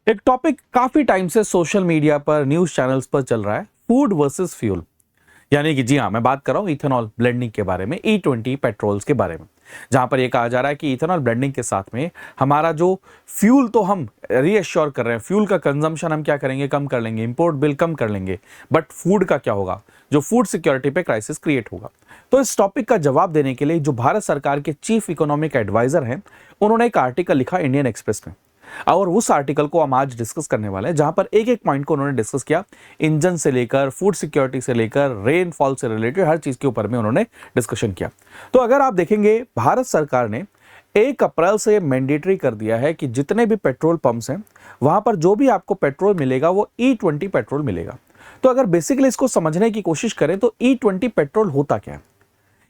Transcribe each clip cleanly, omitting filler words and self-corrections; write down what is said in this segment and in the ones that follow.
एक टॉपिक काफी टाइम से सोशल मीडिया पर न्यूज चैनल्स पर चल रहा है, फूड वर्सेस फ्यूल। यानी कि जी हाँ, मैं बात कर रहा हूँ इथेनॉल ब्लेंडिंग के बारे में, E20 पेट्रोल्स के बारे में, जहां पर यह कहा जा रहा है कि इथेनॉल ब्लेंडिंग के साथ में हमारा जो फ्यूल तो हम रीअश्योर कर रहे हैं, फ्यूल का कंजम्पशन हम क्या करेंगे, कम कर लेंगे, इंपोर्ट बिल कम कर लेंगे, बट फूड का क्या होगा, जो फूड सिक्योरिटी पे क्राइसिस क्रिएट होगा। तो इस टॉपिक का जवाब देने के लिए जो भारत सरकार के चीफ इकोनॉमिक एडवाइजर हैं, उन्होंने एक आर्टिकल लिखा इंडियन एक्सप्रेस में, और उस आर्टिकल को हम आज डिस्कस करने वाले हैं, जहां पर एक एक पॉइंट को उन्होंने डिस्कस किया। इंजन से लेकर फूड सिक्योरिटी से लेकर रेनफॉल से रिलेटेड हर चीज के ऊपर में उन्होंने डिस्कशन किया। तो अगर आप देखेंगे, भारत सरकार ने 1 अप्रैल से मैंडेटरी कर दिया है कि जितने भी पेट्रोल पंप्स हैं वहां पर जो भी आपको पेट्रोल मिलेगा वो E20 पेट्रोल मिलेगा। तो अगर बेसिकली इसको समझने की कोशिश करें तो E20 पेट्रोल होता क्या है?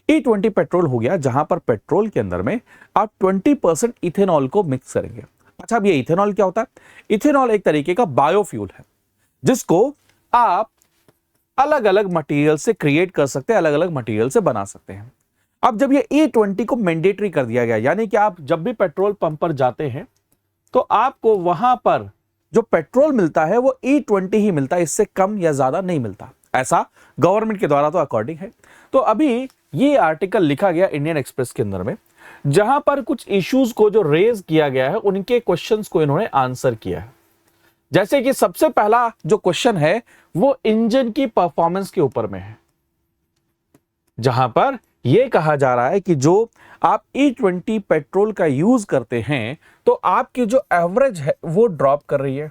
E20 पेट्रोल हो गया जहां पर पेट्रोल के अंदर में आप 20% इथेनॉल को मिक्स करेंगे। अच्छा, अब ये इथेनॉल क्या होता है? इथेनॉल एक तरीके का बायोफ्यूल है जिसको आप अलग अलग मटेरियल से क्रिएट कर सकते हैं, अलग अलग मटेरियल से बना सकते हैं। अब जब ये E20 को मैंडेटरी कर दिया गया, यानी कि आप जब भी पेट्रोल पंप पर जाते हैं तो आपको वहां पर जो पेट्रोल मिलता है वो E20 ही मिलता है, इससे कम या ज्यादा नहीं मिलता, ऐसा गवर्नमेंट के द्वारा तो अकॉर्डिंग है। तो अभी ये आर्टिकल लिखा गया इंडियन एक्सप्रेस के अंदर में, जहां पर कुछ इश्यूज को जो रेज किया गया है उनके क्वेश्चंस को इन्होंने आंसर किया है। जैसे कि सबसे पहला जो क्वेश्चन है वो इंजन की परफॉर्मेंस के ऊपर में है, जहां पर यह कहा जा रहा है कि जो आप E20 पेट्रोल का यूज करते हैं तो आपकी जो एवरेज है वो ड्रॉप कर रही है,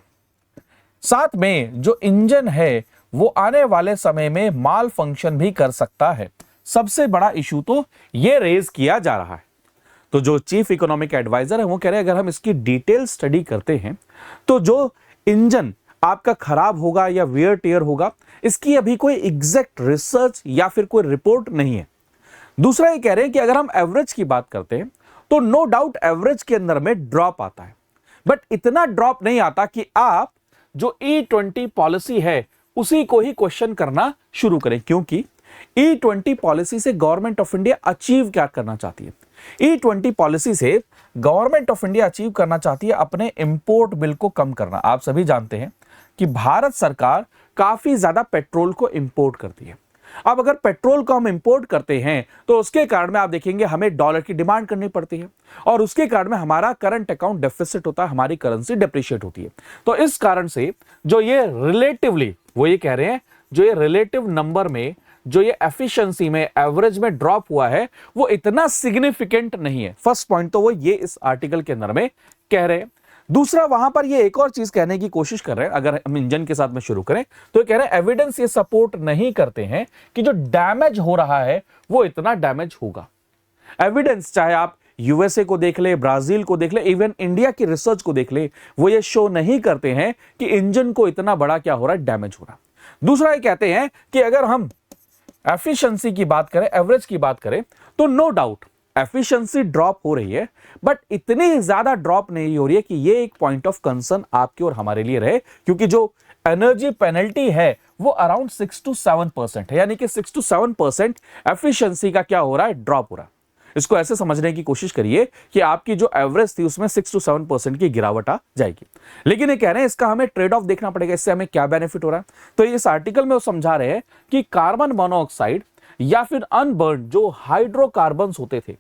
साथ में जो इंजन है वो आने वाले समय में माल फंक्शन भी कर सकता है। सबसे बड़ा इशू तो ये रेज किया जा रहा है। तो जो चीफ इकोनॉमिक एडवाइजर है वो कह रहे हैं अगर हम इसकी डिटेल स्टडी करते हैं तो जो इंजन आपका खराब होगा या वियर टियर होगा, इसकी अभी कोई एग्जैक्ट रिसर्च या फिर कोई रिपोर्ट नहीं है। दूसरा ये कह रहे हैं कि अगर हम एवरेज की बात करते हैं तो नो डाउट एवरेज के अंदर में ड्रॉप आता है, बट इतना ड्रॉप नहीं आता कि आप जो E20 पॉलिसी है उसी को ही क्वेश्चन करना शुरू करें, क्योंकि E20 पॉलिसी से गवर्नमेंट ऑफ इंडिया अचीव क्या करना चाहती है? E20 पॉलिसी से गवर्नमेंट ऑफ इंडिया अचीव करना चाहती है अपने इंपोर्ट बिल को कम करना। आप सभी जानते हैं कि भारत सरकार काफी ज्यादा पेट्रोल को इंपोर्ट करती है। अब अगर पेट्रोल को हम इंपोर्ट करते हैं तो उसके कारण में आप देखेंगे हमें डॉलर की डिमांड करनी पड़ती है, और उसके कारण में हमारा करंट अकाउंट डेफिसिट होता है, हमारी करेंसी डिप्रिशिएट होती है। तो इस कारण से जो ये रिलेटिवली, वो ये कह रहे हैं जो ये रिलेटिव नंबर में, जो ये एफिशिएंसी में, एवरेज में ड्रॉप हुआ है वो इतना सिग्निफिकेंट नहीं है। फर्स्ट पॉइंट तो वो ये इस आर्टिकल के अंदर में कह रहे हैं। दूसरा, वहां पर ये एक और चीज कहने की कोशिश कर रहे हैं, अगर हम इंजन के साथ में शुरू करें तो ये कह रहे हैं एविडेंस ये सपोर्ट नहीं करते हैं कि जो डैमेज हो रहा है वो इतना डैमेज होगा। एविडेंस चाहे आप यूएसए को देख ले, ब्राजील को देख ले, इवन इंडिया की रिसर्च को देख ले, वो ये शो नहीं करते हैं कि इंजन को इतना बड़ा क्या हो रहा है, डैमेज हो रहा। दूसरा ये कहते हैं कि अगर हम एफिशिएंसी की बात करें, एवरेज की बात करें, तो नो डाउट एफिशिएंसी ड्रॉप हो रही है, बट इतनी ज्यादा ड्रॉप नहीं हो रही है कि ये एक पॉइंट ऑफ कंसर्न आपके और हमारे लिए रहे, क्योंकि जो एनर्जी पेनल्टी है वो अराउंड 6 to 7% है, यानी कि 6 to 7% एफिशिएंसी का क्या हो रहा है, ड्रॉप हो रहा है। इसको ऐसे समझने की कोशिश करिए कि आपकी जो एवरेज थी उसमें 6 to 7% की गिरावट आ जाएगी। लेकिन ये कह रहे हैं इसका हमें ट्रेड ऑफ देखना पड़ेगा, इससे हमें क्या बेनिफिट हो रहा है। तो इस आर्टिकल में वो समझा रहे हैं कि कार्बन मोनोऑक्साइड या फिर अनबर्न जो हाइड्रोकार्बन्स होते थे,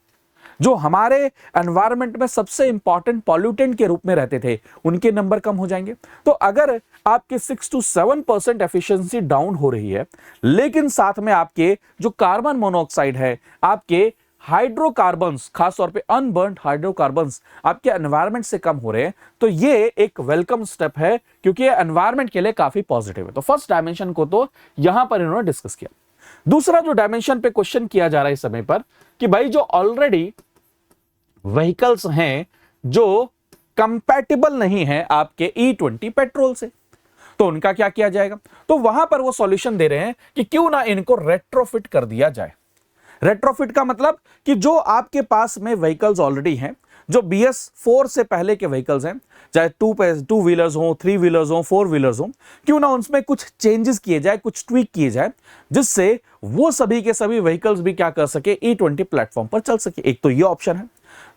जो हमारे एनवायरनमेंट में सबसे इंपॉर्टेंट पॉल्यूटेंट के रूप में रहते थे, उनके नंबर कम हो जाएंगे। तो अगर आपके 6 to 7% एफिशिएंसी डाउन हो रही है, लेकिन साथ में आपके जो कार्बन मोनोऑक्साइड है, आपके हाइड्रोकार्बन्स, खासतौर पे अनबर्न्ड हाइड्रोकार्बन्स आपके एनवायरनमेंट से कम हो रहे हैं, तो ये एक वेलकम स्टेप है, क्योंकि ये एनवायरनमेंट के लिए काफी पॉजिटिव है। तो फर्स्ट डायमेंशन को तो यहां पर इन्होंने डिस्कस किया। दूसरा जो डायमेंशन पे क्वेश्चन किया जा रहा है इस समय पर कि भाई जो ऑलरेडी व्हीकल्स हैं जो कंपैटिबल नहीं है आपके E20 पेट्रोल से, तो उनका क्या किया जाएगा? तो वहां पर वो सॉल्यूशन दे रहे हैं कि क्यों ना इनको रेट्रोफिट कर दिया जाए। रेट्रोफिट का मतलब कि जो आपके पास में व्हीकल्स ऑलरेडी हैं, जो BS4 से पहले के व्हीकल्स हैं, चाहे टू व्हीलर्स हो, 3 व्हीलर्स हो, 4 व्हीलर्स हो, क्यों ना उनमें कुछ चेंजेस किए जाए, कुछ ट्वीक किए जाए, जिससे वो सभी के सभी व्हीकल्स भी क्या कर सके, E20 प्लेटफॉर्म पर चल सके। एक तो ये ऑप्शन है।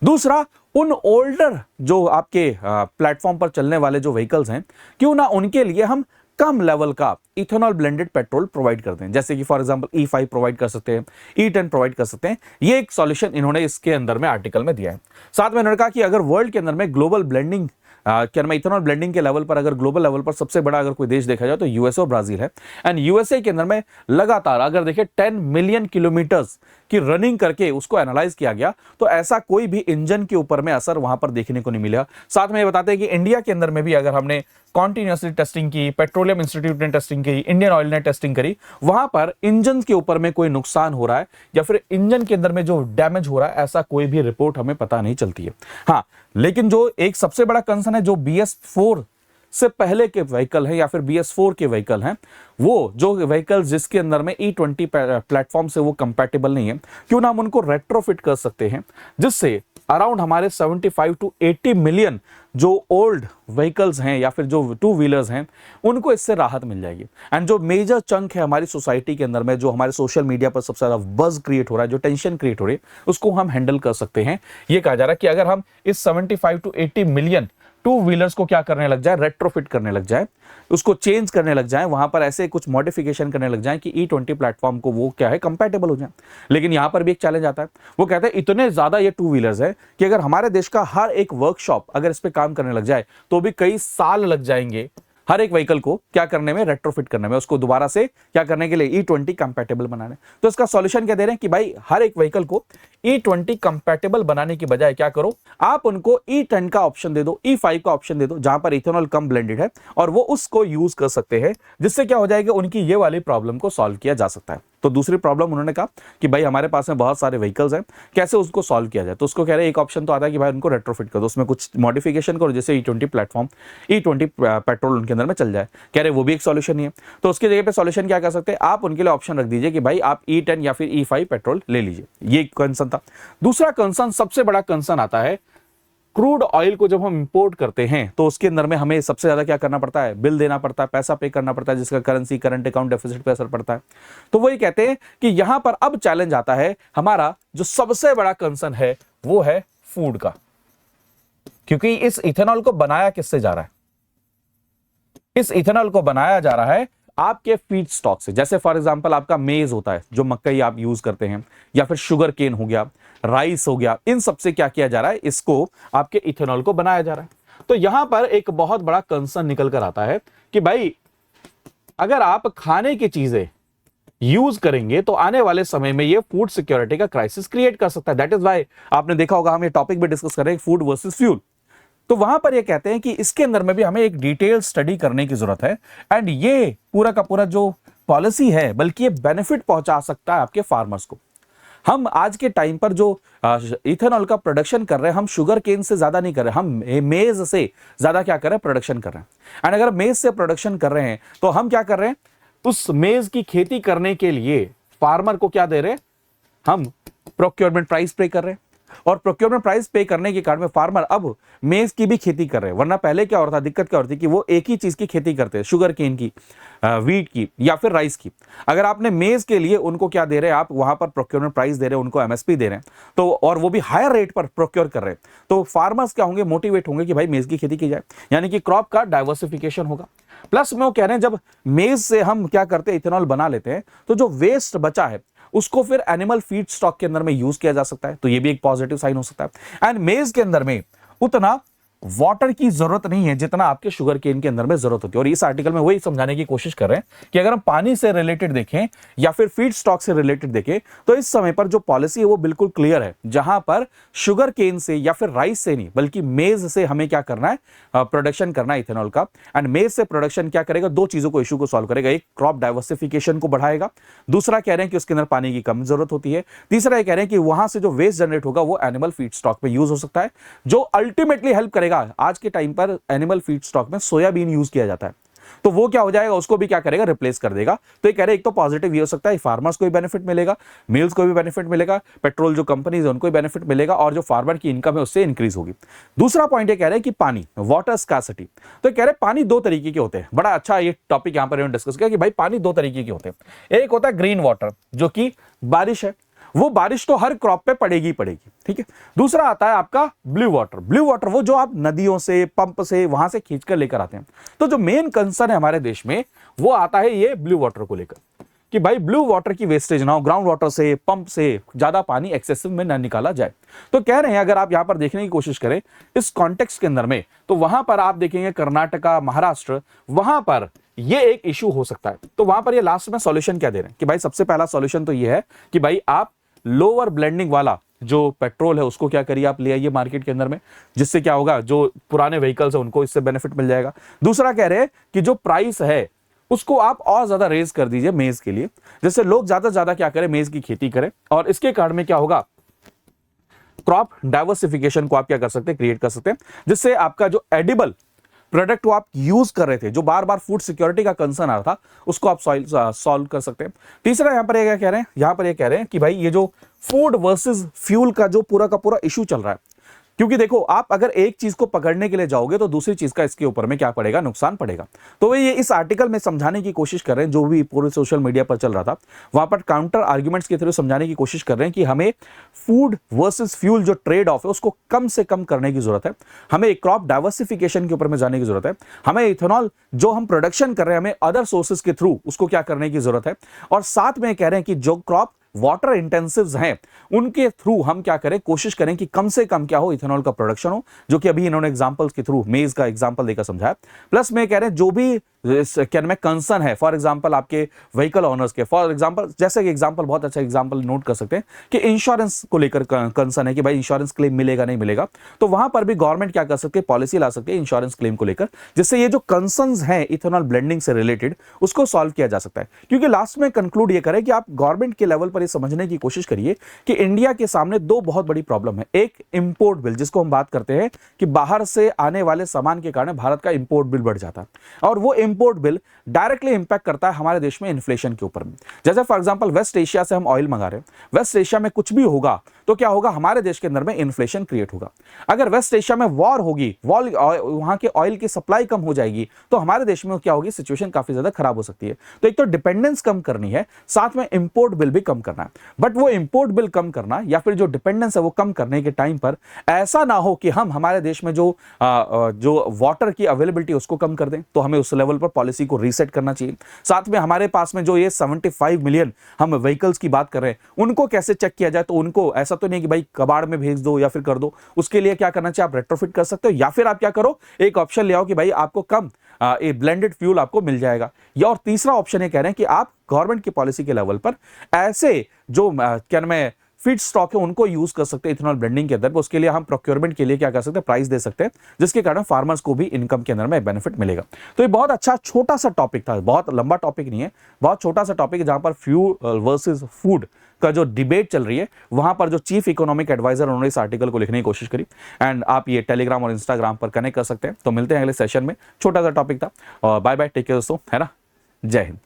दूसरा, उन ओल्डर जो आपके प्लेटफॉर्म पर चलने वाले जो व्हीकल्स हैं, क्यों ना उनके लिए हम कम लेवल का इथेनॉल ब्लेंडेड पेट्रोल प्रोवाइड करते हैं, जैसे कि फॉर एग्जांपल E5 प्रोवाइड कर सकते हैं, E10 प्रोवाइड कर सकते हैं। ये एक सॉल्यूशन इन्होंने इसके अंदर में आर्टिकल में दिया है। साथ में इन्होंने कहा कि अगर वर्ल्ड के अंदर में ग्लोबल ब्लेंडिंग क्या मैं इथेनॉल ब्लेंडिंग के लेवल पर, अगर ग्लोबल लेवल पर सबसे बड़ा अगर कोई देश देखा जाए तो यूएसए और ब्राजील है। एंड यूएसए के अंदर में लगातार अगर देखें 10 मिलियन किलोमीटर्स की रनिंग करके उसको एनालाइज किया गया, तो ऐसा कोई भी इंजन के ऊपर में असर वहां पर देखने को नहीं मिला। साथ में ये बताते हैं कि इंडिया के अंदर में भी अगर हमने कॉन्टिन्यूसली टेस्टिंग की, पेट्रोलियम इंस्टीट्यूट ने टेस्टिंग की, इंडियन ऑयल ने टेस्टिंग करी, वहां पर इंजन के ऊपर में कोई नुकसान हो रहा है या फिर इंजन के अंदर में जो डैमेज हो रहा है, ऐसा कोई भी रिपोर्ट हमें पता नहीं चलती है। हाँ, लेकिन जो एक सबसे बड़ा कंसर्न है, जो BS4 से पहले के व्हीकल हैं या फिर BS4 के व्हीकल हैं, वो जो व्हीकल जिसके अंदर में E20 प्लेटफॉर्म से वो कंपैटिबल नहीं है, क्यों ना हम उनको रेट्रोफिट कर सकते हैं, जिससे अराउंड हमारे 75 to 80 मिलियन जो ओल्ड व्हीकल्स हैं या फिर जो टू व्हीलर्स हैं, उनको इससे राहत मिल जाएगी। एंड जो मेजर चंक है हमारी सोसाइटी के अंदर में, जो हमारे सोशल मीडिया पर सबसे ज्यादा बज क्रिएट हो रहा है, जो टेंशन क्रिएट हो रही है, उसको हम हैंडल कर सकते हैं। ये कहा जा रहा है कि अगर हम इस 75 to 80 मिलियन टू व्हीलर्स को क्या करने लग जाए, रेट्रोफिट करने लग जाए, उसको चेंज करने लग जाए, वहां पर ऐसे कुछ मॉडिफिकेशन करने लग जाए कि E20 प्लेटफॉर्म को वो क्या है, कंपैटिबल हो जाए। लेकिन यहां पर भी एक चैलेंज आता है। वो कहते हैं इतने ज्यादा ये टू व्हीलर्स है कि अगर हमारे देश का हर एक वर्कशॉप अगर इस पे काम करने लग जाए तो भी कई साल लग जाएंगे हर एक व्हीकल को क्या करने में, रेट्रोफिट करने में, उसको दोबारा से क्या करने के लिए, E20 कंपैटिबल बनाने। तो इसका सॉल्यूशन क्या दे रहे हैं कि भाई हर एक व्हीकल को E20 कंपैटिबल बनाने की बजाय क्या करो, आप उनको E10 का ऑप्शन दे दो, E5 का ऑप्शन दे दो, जहां पर इथेनॉल कम ब्लेंडेड है, और वो उसको यूज कर सकते हैं, जिससे क्या हो जाएगा, उनकी ये वाली प्रॉब्लम को सॉल्व किया जा सकता है। तो दूसरी प्रॉब्लम उन्होंने कहा कि भाई हमारे पास में बहुत सारे व्हीकल्स हैं, कैसे उसको सॉल्व किया जाए। तो उसको कह रहे हैं एक ऑप्शन तो आता है कि भाई उनको रेट्रोफिट कर दो, उसमें कुछ मॉडिफिकेशन करो, जैसे E20 प्लेटफॉर्म, E20 पेट्रोल उनके अंदर में चल जाए। कह रहे वो भी एक सॉल्यूशन नहीं है। तो उसकी जगह पे सॉल्यूशन क्या कर सकते हैं, आप उनके लिए ऑप्शन रख दीजिए कि भाई आप E10 या फिर E5 पेट्रोल ले लीजिए। ये कंसर्न था। दूसरा कंसर्न, सबसे बड़ा कंसर्न आता है, क्रूड ऑयल को जब हम इंपोर्ट करते हैं तो उसके अंदर में हमें सबसे ज्यादा क्या करना पड़ता है, बिल देना पड़ता है, पैसा पे करना पड़ता है, जिसका करेंसी करंट अकाउंट डेफिसिट पे असर पड़ता है। तो वही कहते हैं कि यहां पर अब चैलेंज आता है, हमारा जो सबसे बड़ा कंसर्न है वो है फूड का, क्योंकि इस इथेनॉल को बनाया किससे जा रहा है, इस इथेनॉल को बनाया जा रहा है आपके फीड स्टॉक से। जैसे फॉर एग्जांपल आपका मेज होता है, जो मकई आप यूज करते हैं, या फिर शुगर केन हो गया, राइस हो गया, इन सब से क्या किया जा रहा है, इसको आपके इथेनॉल को बनाया जा रहा है। तो यहां पर एक बहुत बड़ा कंसर्न निकल कर आता है कि भाई अगर आप खाने की चीजें यूज करेंगे तो आने वाले समय में ये फूड सिक्योरिटी का क्राइसिस क्रिएट कर सकता है। दैट इज वाई आपने देखा होगा हम ये टॉपिक भी डिस्कस कर रहे हैं, फूड वर्सेस फ्यूल। तो वहां पर ये कहते हैं कि इसके अंदर में भी हमें एक डिटेल स्टडी करने की जरूरत है, एंड ये पूरा का पूरा जो पॉलिसी है, बल्कि ये बेनिफिट पहुंचा सकता है आपके फार्मर्स को। हम आज के टाइम पर जो इथेनॉल का प्रोडक्शन कर रहे हैं, हम शुगर केन से ज्यादा नहीं कर रहे, हम मेज से ज्यादा क्या कर रहे हैं, प्रोडक्शन कर रहे हैं। एंड अगर मेज से प्रोडक्शन कर रहे हैं तो हम क्या कर रहे हैं, उस मेज की खेती करने के लिए फार्मर को क्या दे रहे हैं, हम प्रोक्योरमेंट प्राइस पे कर रहे हैं, और प्रोक्योरमेंट प्राइस पे करने के कारण में फार्मर अब मेज की भी खेती कर रहे हैं। वरना पहले क्या होता था, दिक्कत क्या होती थी कि वो एक ही चीज की खेती करते हैं, शुगर केन की, वीट की या फिर राइस की। अगर आपने मेज के लिए उनको क्या दे रहे हैं, आप वहां पर प्रोक्योरमेंट प्राइस दे रहे हैं, उनको MSP दे रहे हैं, तो और वो भी हायर रेट पर प्रोक्योर कर रहे हैं, तो फार्मर्स क्या होंगे, मोटिवेट होंगे कि भाई मेज की खेती की जाए, यानी कि क्रॉप का डाइवर्सिफिकेशन होगा। प्लस में वो कह रहे हैं जब मेज से हम क्या करते हैं, इथेनॉल बना लेते हैं, तो जो वेस्ट बचा है उसको फिर एनिमल फीड स्टॉक के अंदर में यूज किया जा सकता है। तो ये भी एक पॉजिटिव साइन हो सकता है। एंड मेज के अंदर में उतना वाटर की जरूरत नहीं है जितना आपके शुगर केन के अंदर में जरूरत होती है। और इस आर्टिकल में वही समझाने की कोशिश कर रहे हैं कि अगर हम पानी से रिलेटेड देखें या फिर फीड स्टॉक से रिलेटेड देखें, तो इस समय पर जो पॉलिसी है वो बिल्कुल क्लियर है, जहां पर शुगर केन से या फिर राइस से नहीं बल्कि मेज से हमें क्या करना है, प्रोडक्शन करना है इथेनॉल का। एंड मेज से प्रोडक्शन क्या करेगा, दो चीजों को, इशू को सॉल्व करेगा। एक, क्रॉप डाइवर्सिफिकेशन को बढ़ाएगा। दूसरा कह रहे हैं कि उसके अंदर पानी की कम जरूरत होती है। तीसरा ये कह रहे हैं कि वहां से जो वेस्ट जनरेट होगा वो एनिमल फीड स्टॉक में यूज हो सकता है, जो अल्टीमेटली हेल्प करेगा। आज के टाइम पर एनिमल फीड स्टॉक में सोयाबीन यूज किया जाता है, तो वो क्या हो जाएगा, उसको भी क्या करेगा, रिप्लेस कर देगा। तो ये कह रहे एक तो पॉजिटिव ये हो सकता है, फार्मर्स को भी बेनिफिट मिलेगा, मिल्स को भी बेनिफिट मिलेगा, पेट्रोल जो कंपनीज है उनको भी बेनिफिट मिलेगा, और जो फार्मर की इनकम है उससे इंक्रीज होगी। दूसरा पॉइंट ये कह रहे हैं कि पानी, वाटर स्कार्सिटी। तो कह रहे पानी दो तरीके के होते हैं। बड़ा अच्छा ये टॉपिक यहां पर डिस्कस किया कि भाई पानी दो तरीके के होते हैं। एक होता है ग्रीन वाटर, जो कि बारिश है, वो बारिश तो हर क्रॉप पे पड़ेगी पड़ेगी, ठीक है। दूसरा आता है आपका ब्लू वाटर। ब्लू वाटर वो जो आप नदियों से, पंप से, वहां से खींचकर लेकर आते हैं। तो जो मेन कंसर्न है हमारे देश में वो आता है ये ब्लू वाटर को लेकर, कि भाई ब्लू वाटर की वेस्टेज ना हो, ग्राउंड वाटर से, पंप से ज्यादा पानी एक्सेसिव में ना निकाला जाए। तो कह रहे हैं अगर आप यहां पर देखने की कोशिश करें इस कॉन्टेक्स्ट के अंदर में, तो वहां पर आप देखेंगे कर्नाटका, महाराष्ट्र, वहां पर ये एक इशू हो सकता है। तो वहां पर ये लास्ट में सॉल्यूशन क्या दे रहे हैं कि भाई सबसे पहला सॉल्यूशन तो ये है कि भाई आप लोअर ब्लेंडिंग वाला जो पेट्रोल है उसको क्या करिए, आप ले आइए मार्केट के अंदर में, जिससे क्या होगा जो पुराने व्हीकल्स है उनको इससे बेनिफिट मिल जाएगा। दूसरा कह रहे हैं कि जो प्राइस है उसको आप और ज्यादा रेज कर दीजिए मेज के लिए, जिससे लोग ज्यादा से ज्यादा क्या करें, मेज की खेती करें। और इसके कारण में क्या होगा, क्रॉप डाइवर्सिफिकेशन को आप क्या कर सकते हैं, क्रिएट कर सकते हैं, जिससे आपका जो एडिबल प्रोडक्ट को आप यूज कर रहे थे, जो बार बार फूड सिक्योरिटी का कंसर्न आ रहा था, उसको आप सॉल्व कर सकते हैं। तीसरा यहां पर ये क्या कह रहे हैं, यहां पर ये कह रहे हैं कि भाई ये जो फूड वर्सेस फ्यूल का जो पूरा का पूरा इशू चल रहा है, क्योंकि देखो आप अगर एक चीज को पकड़ने के लिए जाओगे तो दूसरी चीज का इसके ऊपर में क्या पड़ेगा, नुकसान पड़ेगा। तो वे ये इस आर्टिकल में समझाने की कोशिश कर रहे हैं, जो भी पूरे सोशल मीडिया पर चल रहा था वहां पर काउंटर आर्ग्यूमेंट्स के थ्रू समझाने की कोशिश कर रहे हैं कि हमें फूड वर्सेस फ्यूल जो ट्रेड ऑफ है उसको कम से कम करने की जरूरत है, हमें क्रॉप डाइवर्सिफिकेशन के ऊपर में जाने की जरूरत है, हमें इथेनॉल जो हम प्रोडक्शन कर रहे हैं हमें अदर सोर्सेज के थ्रू उसको क्या करने की जरूरत है, और साथ में कह रहे हैं कि जो क्रॉप वाटर इंटेंसिव्स हैं उनके थ्रू हम क्या करें, कोशिश करें कि कम से कम क्या हो, इथेनॉल का प्रोडक्शन हो, जो कि अभी इन्होंने एग्जांपल्स के थ्रू मेज का एग्जांपल देकर समझाया। प्लस में कह रहे हैं जो भी क्या में कंसर्न है, फॉर एग्जांपल आपके व्हीकल ओनर्स के, फॉर एग्जांपल जैसे कि एग्जांपल बहुत अच्छा एग्जांपल नोट कर सकते हैं कि इंश्योरेंस को लेकर कंसर्न है कि भाई इंश्योरेंस क्लेम मिलेगा नहीं मिलेगा, तो वहां पर भी गवर्नमेंट क्या कर सकती है, पॉलिसी ला सकती है इंश्योरेंस क्लेम को लेकर, जिससे ये जो कंसर्न्स हैं इथेनॉल ब्लेंडिंग से रिलेटेड उसको सॉल्व किया जा सकता है। क्योंकि लास्ट में कंक्लूड ये करें कि आप गवर्नमेंट के लेवल पर ये समझने की कोशिश करिए कि इंडिया के सामने दो बहुत बड़ी प्रॉब्लम है। एक इंपोर्ट बिल, जिसको हम बात करते हैं कि बाहर से आने वाले सामान के कारण भारत का इंपोर्ट बिल बढ़ जाता है, और वो इंपोर्ट बिल डायरेक्टली इंपैक्ट करता है हमारे देश में इन्फ्लेशन के ऊपर। जैसे फॉर एग्जांपल वेस्ट एशिया से हम ऑयल मंगा रहे हैं, वेस्ट एशिया में कुछ भी होगा तो क्या होगा, हमारे देश के अंदर में इन्फ्लेशन क्रिएट होगा। अगर वेस्ट एशिया में वॉर होगी, वहां के ऑयल की सप्लाई कम हो जाएगी, तो हमारे देश में क्या होगी, सिचुएशन काफी ज्यादा खराब हो सकती है। तो एक तो डिपेंडेंस कम करनी है, साथ में इंपोर्ट बिल भी कम करना है। बट वो इंपोर्ट बिल कम करना या फिर जो डिपेंडेंस है वो कम करने के टाइम पर ऐसा ना हो कि हम हमारे देश में जो वाटर की अवेलेबिलिटी उसको कम कर दें, तो हमें उस लेवल पर पॉलिसी को रीसेट करना चाहिए। साथ में हमारे पास में जो ये 75 मिलियन हम व्हीकल्स की बात कर रहे हैं उनको कैसे चेक किया जाए, तो उनको ऐसा तो नहीं कि भाई कबाड़ में भेज दो या फिर कर दो, उसके लिए क्या करना चाहिए, आप रेट्रोफिट कर सकते हो, या फिर आप क्या करो, एक ऑप्शन ले आओ कि भाई आपको कम ब्लेंडेड फ्यूल आपको मिल जाएगा। या और तीसरा ऑप्शन ये कह रहे हैं कि आप गवर्नमेंट की पॉलिसी के लेवल पर ऐसे जो क्या नाम है फीड स्टॉक है उनको यूज कर सकते हैं इथेनॉल ब्लेंडिंग के अंदर। उसके लिए हम प्रोक्योरमेंट के लिए क्या कर सकते हैं, प्राइस दे सकते हैं, जिसके कारण फार्मर्स को भी इनकम के अंदर में बेनिफिट मिलेगा। तो ये बहुत अच्छा छोटा सा टॉपिक था, बहुत लंबा टॉपिक नहीं है, बहुत छोटा सा टॉपिक है, जहां पर फ्यूल वर्सेस फूड का जो डिबेट चल रही है वहां पर जो चीफ इकोनॉमिक एडवाइजर उन्होंने इस आर्टिकल को लिखने की कोशिश करी। एंड आप ये टेलीग्राम और इंस्टाग्राम पर कनेक्ट कर सकते हैं। तो मिलते हैं अगले सेशन में, छोटा सा टॉपिक था, और बाय बाय, टेक केयर दोस्तों, है ना, जय हिंद।